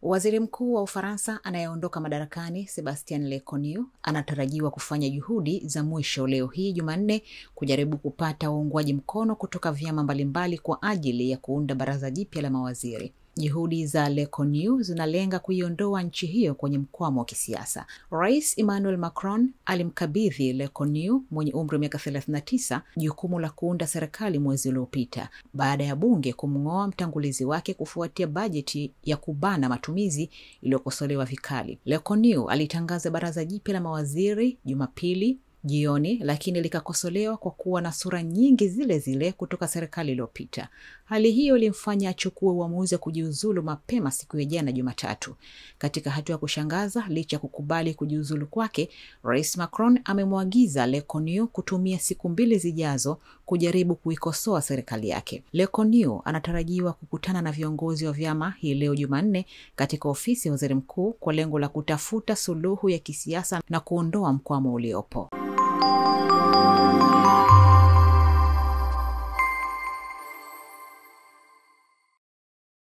Waziri Mkuu wa Ufaransa anayeondoka madarakani Sebastien Lecornu anatarajiwa kufanya juhudi za mwisho leo hii Jumanne kujaribu kupata uungwaji mkono kutoka vyama mbalimbali kwa ajili ya kuunda baraza jipya la mawaziri. Juhudi za Lecornu zinalenga kuiondoa nchi hiyo kwenye mkwamo wa kisiasa. Rais Emmanuel Macron alimkabidhi Lecornu mwenye umri wa miaka 39 jukumu la kuunda serikali mwezi uliopita baada ya bunge kumng'oa mtangulizi wake kufuatia bajeti ya kubana matumizi iliyokosolewa vikali. Lecornu alitangaza baraza jipya la mawaziri Jumapili jioni, lakini likakosolewa kwa kuwa na sura nyingi zile zile kutoka serikali iliyopita. Hali hiyo ilimfanya achukue uamuzi wa kujiuzulu mapema siku ya jana Jumatatu. Katika hatua ya kushangaza, licha ya kukubali kujiuzulu kwake, Rais Macron amemwagiza Lecornu kutumia siku 2 zijazo kujaribu kuikosoa serikali yake. Lecornu anatarajiwa kukutana na viongozi wa vyama hii leo Jumanne katika ofisi ya Waziri Mkuu kwa lengo la kutafuta suluhu ya kisiasa na kuondoa mkwamo uliopo.